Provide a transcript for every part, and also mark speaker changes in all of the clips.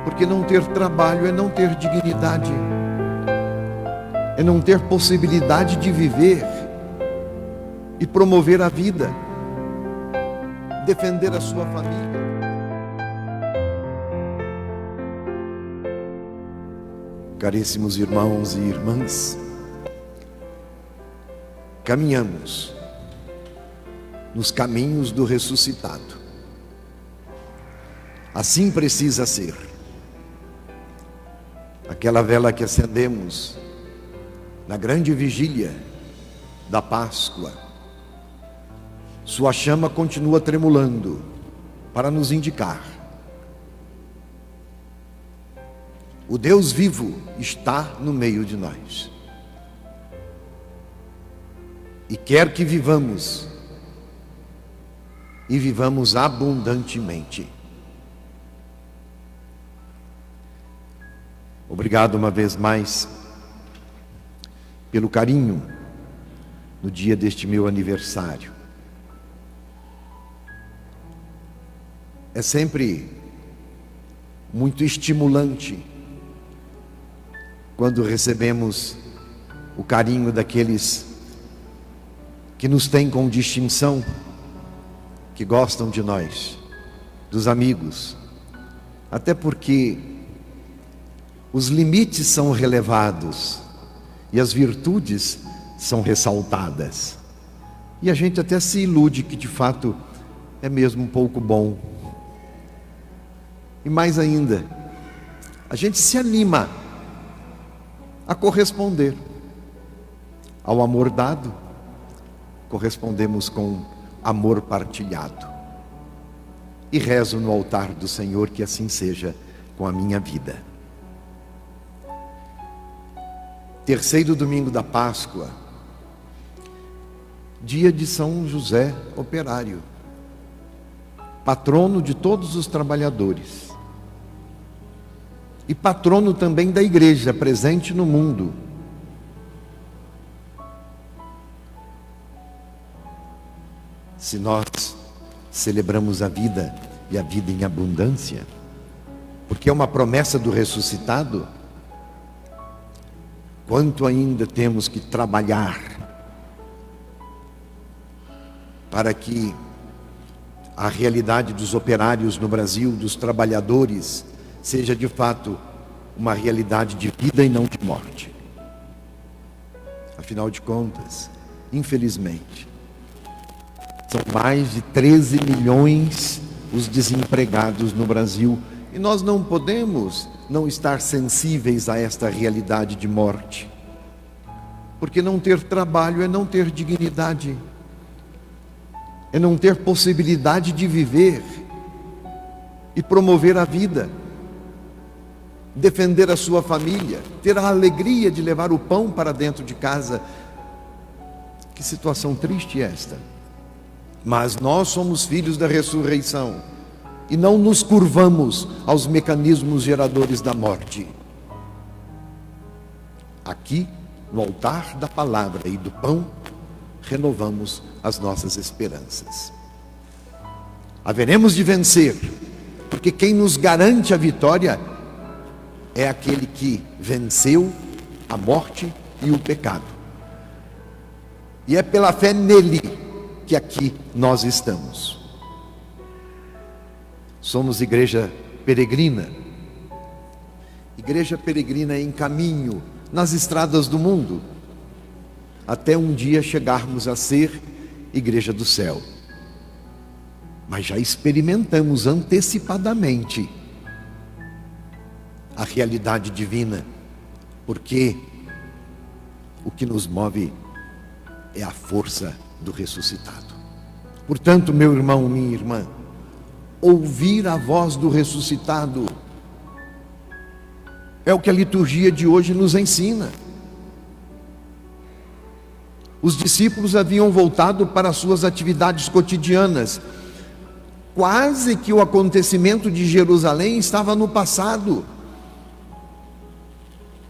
Speaker 1: Porque não ter trabalho é não ter dignidade, é não ter possibilidade de viver e promover a vida, defender a sua família. Caríssimos irmãos e irmãs, caminhamos nos caminhos do ressuscitado. Assim precisa ser. Aquela vela que acendemos na grande vigília da Páscoa, sua chama continua tremulando para nos indicar: o Deus vivo está no meio de nós e quer que vivamos, e vivamos abundantemente. Obrigado uma vez mais pelo carinho no dia deste meu aniversário. É sempre muito estimulante quando recebemos o carinho daqueles que nos têm com distinção, que gostam de nós, dos amigos, até porque os limites são relevados e as virtudes são ressaltadas. E a gente até se ilude que de fato é mesmo um pouco bom. E mais ainda, a gente se anima a corresponder ao amor dado, correspondemos com amor partilhado. E rezo no altar do Senhor que assim seja com a minha vida. Terceiro domingo da Páscoa, dia de São José Operário, patrono de todos os trabalhadores e patrono também da igreja presente no mundo. Se nós celebramos a vida e a vida em abundância, porque é uma promessa do ressuscitado, quanto ainda temos que trabalhar para que a realidade dos operários no Brasil, dos trabalhadores, seja de fato uma realidade de vida e não de morte. Afinal de contas, infelizmente, são mais de 13 milhões os desempregados no Brasil, e nós não podemos não estar sensíveis a esta realidade de morte, porque não ter trabalho é não ter dignidade, é não ter possibilidade de viver e promover a vida, defender a sua família, ter a alegria de levar o pão para dentro de casa. Que situação triste esta! Mas nós somos filhos da ressurreição e não nos curvamos aos mecanismos geradores da morte. Aqui, no altar da palavra e do pão, renovamos as nossas esperanças. Haveremos de vencer, porque quem nos garante a vitória é aquele que venceu a morte e o pecado. E é pela fé nele que aqui nós estamos. Somos igreja peregrina. Igreja peregrina em caminho nas estradas do mundo, até um dia chegarmos a ser igreja do céu. Mas já experimentamos antecipadamente a realidade divina, porque o que nos move é a força do ressuscitado. Portanto, meu irmão, minha irmã, ouvir a voz do ressuscitado é o que a liturgia de hoje nos ensina. Os discípulos haviam voltado para suas atividades cotidianas. Quase que o acontecimento de Jerusalém estava no passado.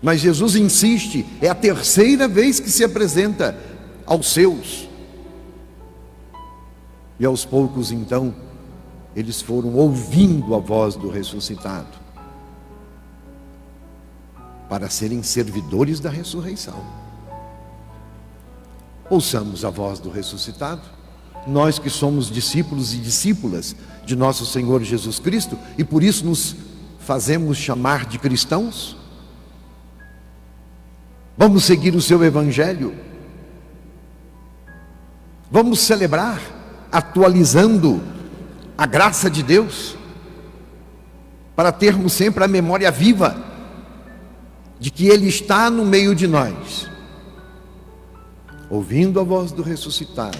Speaker 1: Mas Jesus insiste, é a terceira vez que se apresenta aos seus. E aos poucos, então, eles foram ouvindo a voz do ressuscitado. para serem servidores da ressurreição. Ouçamos a voz do ressuscitado, nós que somos discípulos e discípulas de nosso Senhor Jesus Cristo e por isso nos fazemos chamar de cristãos. Vamos seguir o seu evangelho, vamos celebrar, atualizando a graça de Deus, para termos sempre a memória viva de que Ele está no meio de nós, ouvindo a voz do ressuscitado,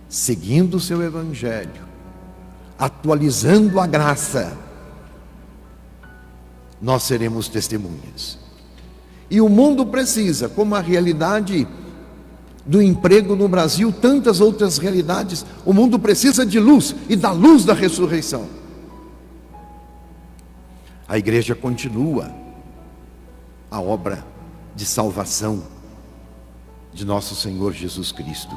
Speaker 1: seguindo o seu evangelho, atualizando a graça, nós seremos testemunhas. E o mundo precisa, como a realidade do emprego no Brasil, tantas outras realidades, o mundo precisa de luz e da luz da ressurreição. A igreja continua a obra de salvação de nosso Senhor Jesus Cristo.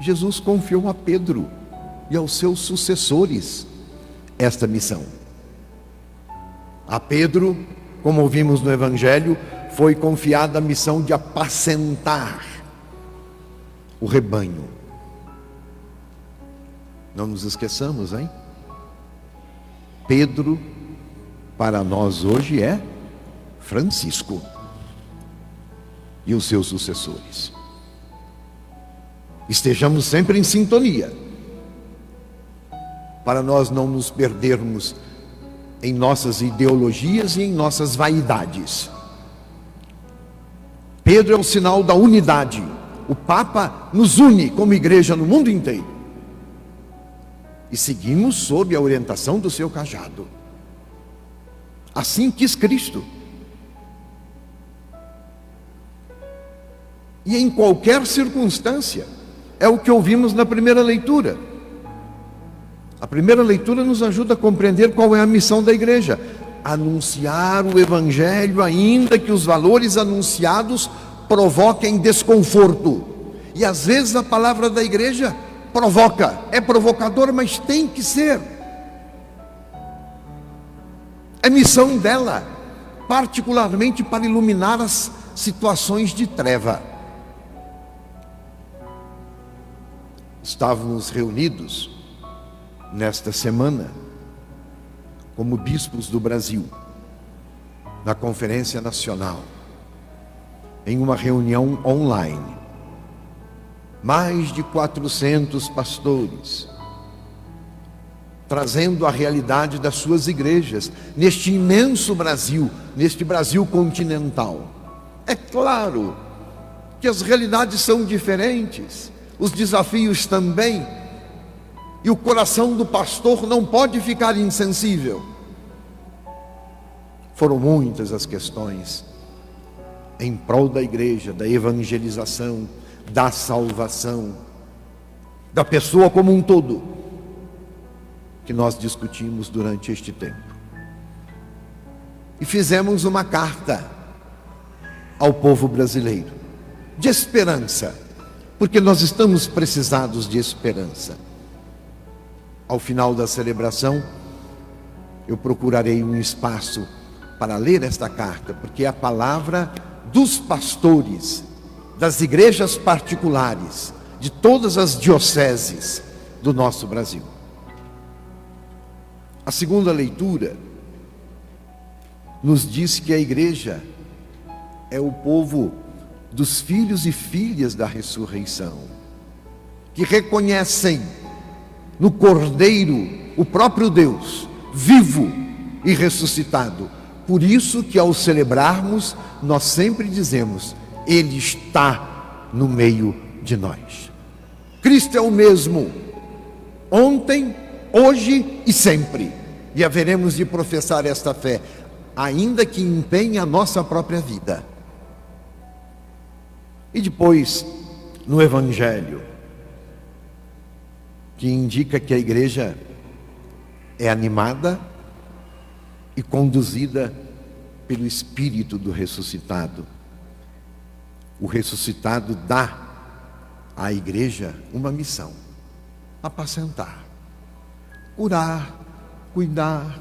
Speaker 1: Jesus confiou a Pedro e aos seus sucessores esta missão. A Pedro, como ouvimos no Evangelho, foi confiada a missão de apacentar o rebanho. Não nos esqueçamos, hein? Pedro, para nós hoje, é Francisco e os seus sucessores. Estejamos sempre em sintonia, para nós não nos perdermos em nossas ideologias e em nossas vaidades. Pedro é o sinal da unidade. O Papa nos une como igreja no mundo inteiro. E seguimos sob a orientação do seu cajado. Assim quis Cristo. E em qualquer circunstância, é o que ouvimos na primeira leitura. A primeira leitura nos ajuda a compreender qual é a missão da igreja: anunciar o evangelho, ainda que os valores anunciados provoquem desconforto. E às vezes a palavra da igreja provoca, é provocador, mas tem que ser. É missão dela, particularmente para iluminar as situações de treva. Estávamos reunidos nesta semana, como bispos do Brasil, na Conferência Nacional, em uma reunião online. Mais de 400 pastores, trazendo a realidade das suas igrejas, neste imenso Brasil, neste Brasil continental. É claro que as realidades são diferentes, os desafios também, e o coração do pastor não pode ficar insensível. Foram muitas as questões em prol da igreja, da evangelização, da salvação, da pessoa como um todo, que nós discutimos durante este tempo. E fizemos uma carta ao povo brasileiro, de esperança, porque nós estamos precisados de esperança. Ao final da celebração, eu procurarei um espaço para ler esta carta, porque é a palavra dos pastores, das igrejas particulares, de todas as dioceses do nosso Brasil. A segunda leitura nos diz que a igreja é o povo dos filhos e filhas da ressurreição, que reconhecem no Cordeiro o próprio Deus, vivo e ressuscitado. Por isso que ao celebrarmos, nós sempre dizemos: Ele está no meio de nós. Cristo é o mesmo, ontem, hoje e sempre. E haveremos de professar esta fé, ainda que empenhe a nossa própria vida. E depois, no Evangelho, que indica que a igreja é animada e conduzida pelo Espírito do ressuscitado. O ressuscitado dá à igreja uma missão: apacentar, curar, cuidar,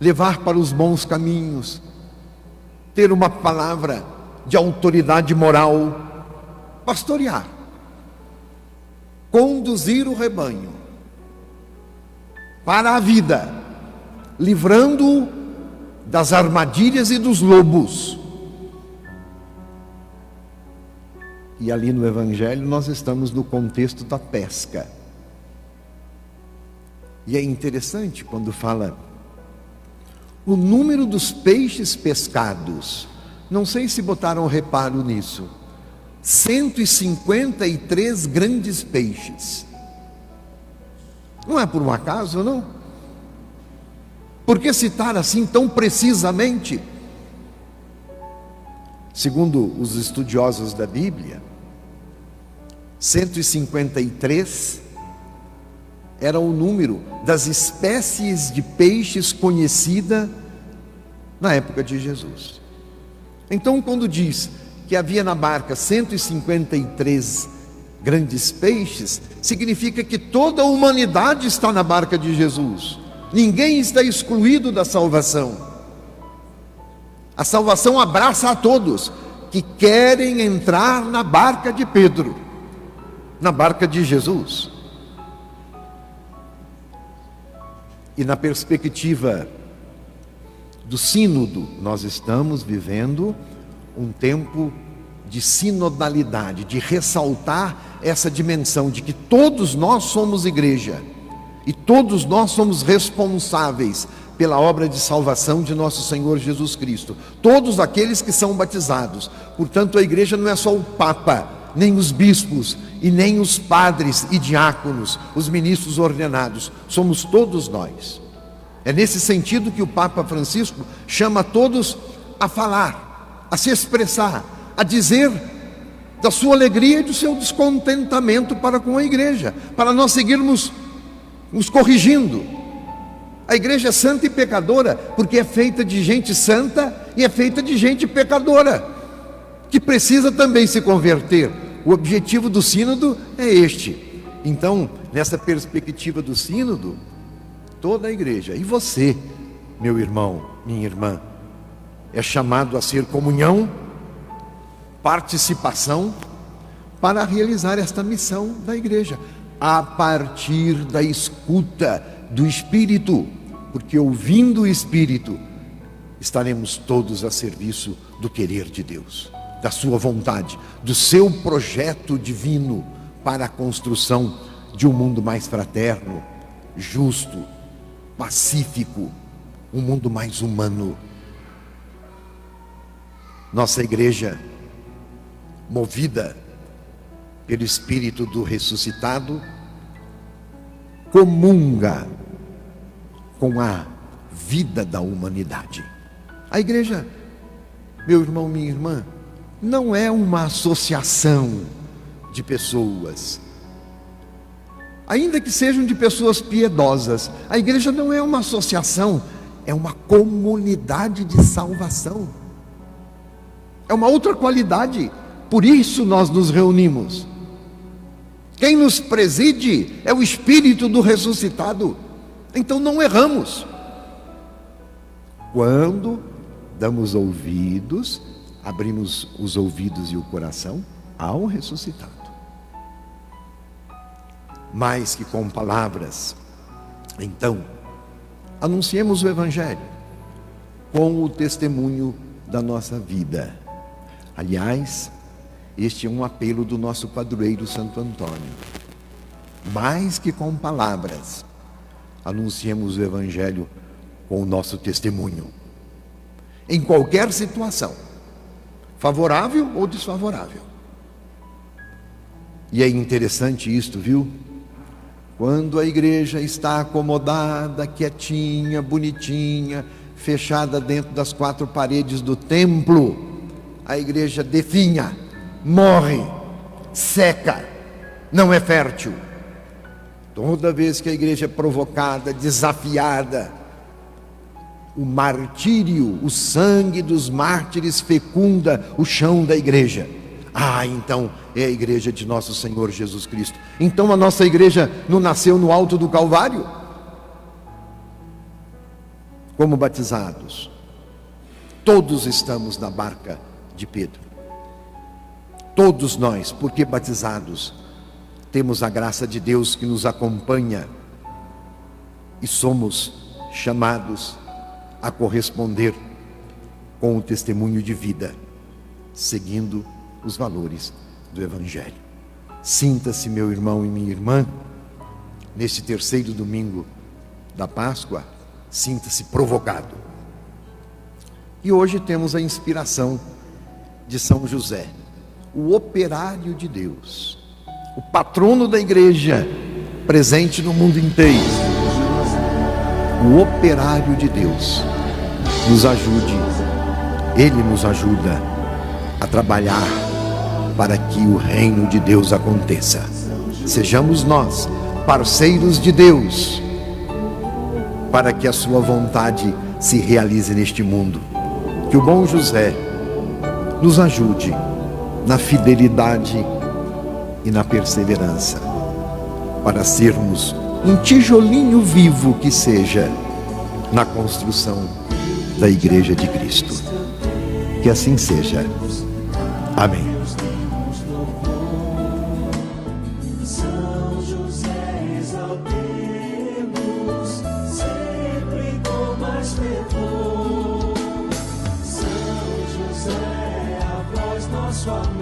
Speaker 1: levar para os bons caminhos, ter uma palavra de autoridade moral, pastorear, conduzir o rebanho para a vida, livrando-o das armadilhas e dos lobos. E ali no Evangelho nós estamos no contexto da pesca. E é interessante quando fala o número dos peixes pescados. Não sei se botaram reparo nisso. 153 grandes peixes. Não é por um acaso, não? Por que citar assim tão precisamente? Segundo os estudiosos da Bíblia, 153 era o número das espécies de peixes conhecida na época de Jesus. Então, quando diz que havia na barca 153 grandes peixes, significa que toda a humanidade está na barca de Jesus. Ninguém está excluído da salvação. A salvação abraça a todos que querem entrar na barca de Pedro, na barca de Jesus. E na perspectiva do sínodo, nós estamos vivendo um tempo de sinodalidade, de ressaltar essa dimensão de que todos nós somos igreja e todos nós somos responsáveis pela obra de salvação de nosso Senhor Jesus Cristo, todos aqueles que são batizados. Portanto, a igreja não é só o Papa, nem os bispos e nem os padres e diáconos, os ministros ordenados, somos todos nós. É nesse sentido que o Papa Francisco chama todos a falar, a se expressar, a dizer da sua alegria e do seu descontentamento para com a igreja, para nós seguirmos nos corrigindo. A igreja é santa e pecadora porque é feita de gente santa e é feita de gente pecadora, que precisa também se converter. O objetivo do sínodo é este. Então, nessa perspectiva do sínodo, toda a igreja, e você, meu irmão, minha irmã, é chamado a ser comunhão, participação, para realizar esta missão da igreja, a partir da escuta do Espírito, porque ouvindo o Espírito, estaremos todos a serviço do querer de Deus, da sua vontade, do seu projeto divino para a construção de um mundo mais fraterno, justo, pacífico, um mundo mais humano. Nossa igreja, movida pelo Espírito do ressuscitado, comunga com a vida da humanidade. A igreja, meu irmão, minha irmã, não é uma associação de pessoas, ainda que sejam de pessoas piedosas. A igreja não é uma associação, é uma comunidade de salvação. É uma outra qualidade, por isso nós nos reunimos. Quem nos preside é o Espírito do ressuscitado. Então não erramos quando damos ouvidos, abrimos os ouvidos e o coração ao ressuscitado. Mais que com palavras, então, anunciemos o Evangelho com o testemunho da nossa vida. Aliás, este é um apelo do nosso padroeiro Santo Antônio. Mais que com palavras, anunciemos o Evangelho com o nosso testemunho. Em qualquer situação, favorável ou desfavorável. E é interessante isto, viu? Quando a igreja está acomodada, quietinha, bonitinha, fechada dentro das quatro paredes do templo, a igreja definha, morre, seca, não é fértil. Toda vez que a igreja é provocada, desafiada, o martírio, o sangue dos mártires fecunda o chão da igreja. Então é a igreja de nosso Senhor Jesus Cristo. Então a nossa igreja não nasceu no alto do Calvário? como batizados, todos estamos na barca de Pedro. Todos nós, porque batizados, temos a graça de Deus que nos acompanha e somos chamados a corresponder com o testemunho de vida, seguindo os valores do Evangelho. Sinta-se, meu irmão e minha irmã, neste terceiro domingo da Páscoa, sinta-se provocado. E hoje temos a inspiração de São José, o operário de Deus, o patrono da igreja, presente no mundo inteiro. O operário de Deus nos ajude, ele nos ajuda a trabalhar para que o reino de Deus aconteça. Sejamos nós parceiros de Deus, para que a sua vontade se realize neste mundo. Que o bom José nos ajude na fidelidade e na perseverança, para sermos um tijolinho vivo que seja na construção da Igreja de Cristo. Que assim seja. Amém.
Speaker 2: São José, exaltemos, sempre com mais fervor. São José, a voz nosso amor.